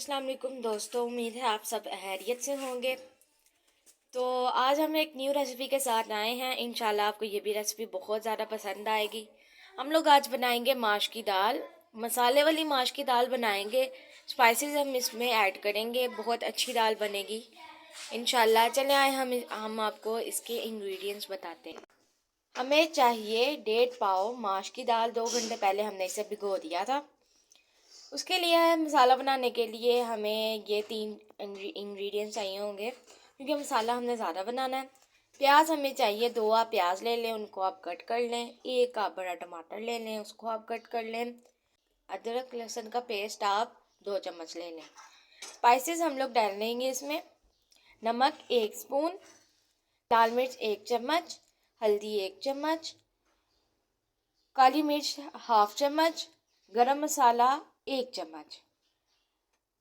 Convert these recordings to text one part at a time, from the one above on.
अस्सलाम वालेकुम दोस्तों, उम्मीद है आप सब खैरियत से होंगे। तो आज हम एक न्यू रेसिपी के साथ आए हैं। इंशाल्लाह आपको ये भी रेसिपी बहुत ज़्यादा पसंद आएगी। हम लोग आज बनाएंगे माश की दाल, मसाले वाली माश की दाल बनाएंगे। स्पाइसेस हम इसमें ऐड करेंगे, बहुत अच्छी दाल बनेगी इंशाल्लाह। चले आए हम आपको इसके इंग्रेडिएंट्स बताते हैं। हमें चाहिए 1.5 पाव माश की दाल। 2 घंटे पहले हमने इसे भिगो दिया था। उसके लिए मसाला बनाने के लिए हमें ये 3 इंग्रेडिएंट्स चाहिए होंगे, क्योंकि मसाला हमने ज़्यादा बनाना है। प्याज हमें चाहिए 2। आप प्याज ले लें, उनको आप कट कर लें। 1 आप बड़ा टमाटर ले लें, उसको आप कट कर लें। अदरक लहसुन का पेस्ट आप 2 चम्मच ले लें। स्पाइसेस हम लोग डाल लेंगे इसमें। नमक 1 स्पून, लाल मिर्च 1 चम्मच, हल्दी 1 चम्मच, काली मिर्च हाफ चम्मच, गरम मसाला 1 चम्मच।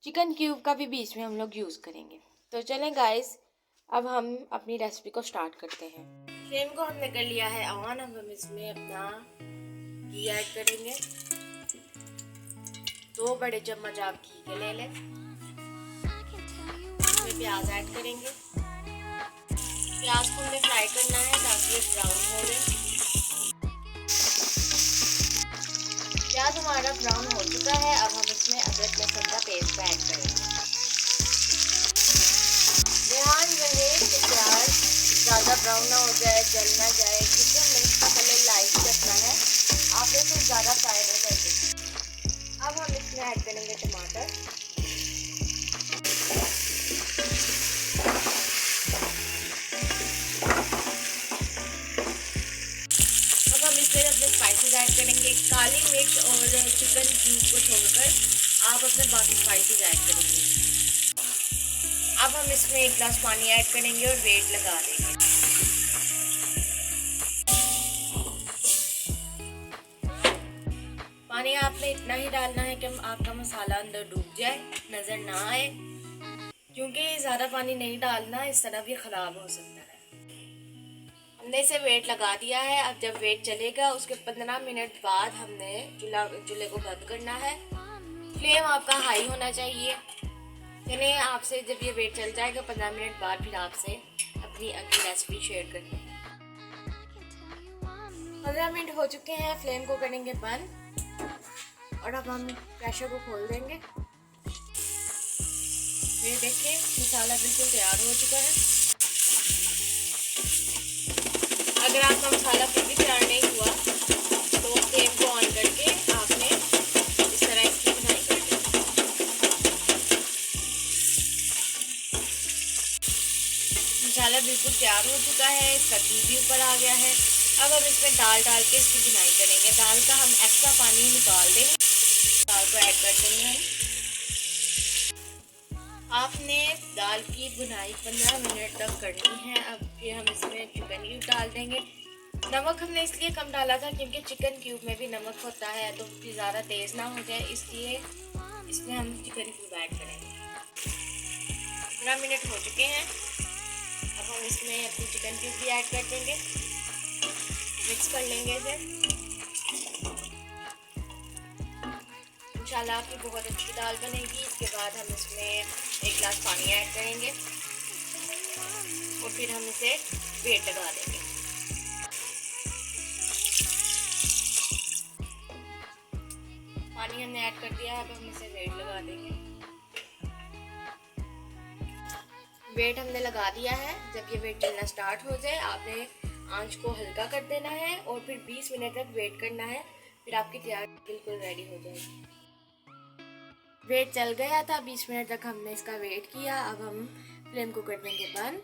चिकन क्यूब का भी बीच में हम लोग यूज़ करेंगे। तो चलें गाइस, अब हम अपनी रेसिपी को स्टार्ट करते हैं। फ्लेम को हमने कर लिया है ऑन। अब हम इसमें अपना घी ऐड करेंगे। 2 बड़े चम्मच आप घी के ले लें। इसमें प्याज ऐड करेंगे। प्याज को हमें फ्राई करना है ताकि ये ब्राउन हो जाए। प्याज हमारा ब्राउन हो चुका है। अब हम इसमें अदरक लहसुन का पेस्ट ऐड करेंगे। ध्यान रहे कि प्याज ज़्यादा ब्राउन ना हो जाए, जल ना जाए, क्योंकि हमें इसका कलर लाइट रखना है। आपने इसे ज़्यादा फ्राई नहीं करते। अब हम इसमें ऐड करेंगे टमाटर। अब हम इसमें अपने स्पाइसेस ऐड करेंगे। काली मिर्च और चिकन क्यूब को छोड़कर आप अपने बाकी स्पाइसेस ऐड करेंगे। अब हम इसमें 1 गिलास पानी ऐड करेंगे और वेट लगा देंगे। पानी आपने इतना ही डालना है कि आपका मसाला अंदर डूब जाए, नज़र ना आए, क्योंकि ज़्यादा पानी नहीं डालना, इस तरह भी ख़राब हो सकता है। हमने इसे वेट लगा दिया है। अब जब वेट चलेगा उसके 15 मिनट बाद हमने चूल्हे को बंद करना है। फ्लेम आपका हाई होना चाहिए। चलिए आपसे जब ये वेट चल जाएगा 15 मिनट बाद फिर आपसे अपनी अगली रेसिपी शेयर करते हैं। 15 मिनट हो चुके हैं। फ्लेम को करेंगे बंद और अब हम प्रेशर को खोल देंगे। ये देखिए मसाला बिल्कुल तैयार हो चुका है। अगर आपका मसाला फिर भी तैयार नहीं हुआ तो फ्लेम को ऑन करके आपने इस तरह इसकी बुनाई कर दी। मसाला बिल्कुल तैयार हो चुका है, इसका घी भी ऊपर आ गया है। अब हम इसमें दाल डाल के इसकी बुनाई करेंगे। दाल का हम एक्स्ट्रा पानी निकाल देंगे, दाल को ऐड कर देंगे हम। आपने दाल की बुनाई 15 मिनट तक करनी है। अब फिर हम इसमें चिकन क्यूब डाल देंगे। नमक हमने इसलिए कम डाला था क्योंकि चिकन क्यूब में भी नमक होता है, तो फिर ज़्यादा तेज़ ना हो जाए, इसलिए इसमें हम चिकन क्यूब ऐड करेंगे। 15 मिनट हो चुके हैं। अब हम इसमें अपनी चिकन क्यूब भी ऐड कर देंगे। मिक्स कर लेंगे इसे। इंशाल्लाह आपकी बहुत अच्छी दाल बनेगी। इसके बाद हम इसमें 1 गिलास पानी ऐड करेंगे और फिर हम इसे वेट लगा देंगे। पानी हमने ऐड कर दिया है। अब हम इसे वेट लगा देंगे। वेट हमने लगा दिया है। जब ये वेट चलना स्टार्ट हो जाए आपने आंच को हल्का कर देना है और फिर 20 मिनट तक वेट करना है। फिर आपकी तैयारी बिल्कुल रेडी हो जाएगी। वेट चल गया था, 20 मिनट तक हमने इसका वेट किया। अब हम फ्लेम को कर देंगे बंद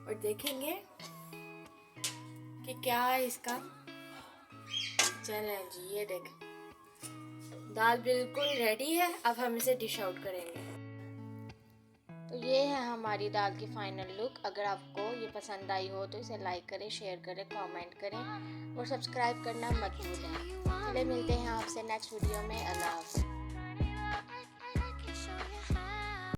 और देखेंगे कि क्या है इसका। चलें जी, ये देखें दाल बिल्कुल रेडी है। अब हम इसे डिश आउट करेंगे। तो ये है हमारी दाल की फाइनल लुक। अगर आपको ये पसंद आई हो तो इसे लाइक करें, शेयर करें, कमेंट करें और सब्सक्राइब करना मत भूलें। चलिए मिलते हैं आपसे नेक्स्ट वीडियो में। अल्लाह हाफ़िज़।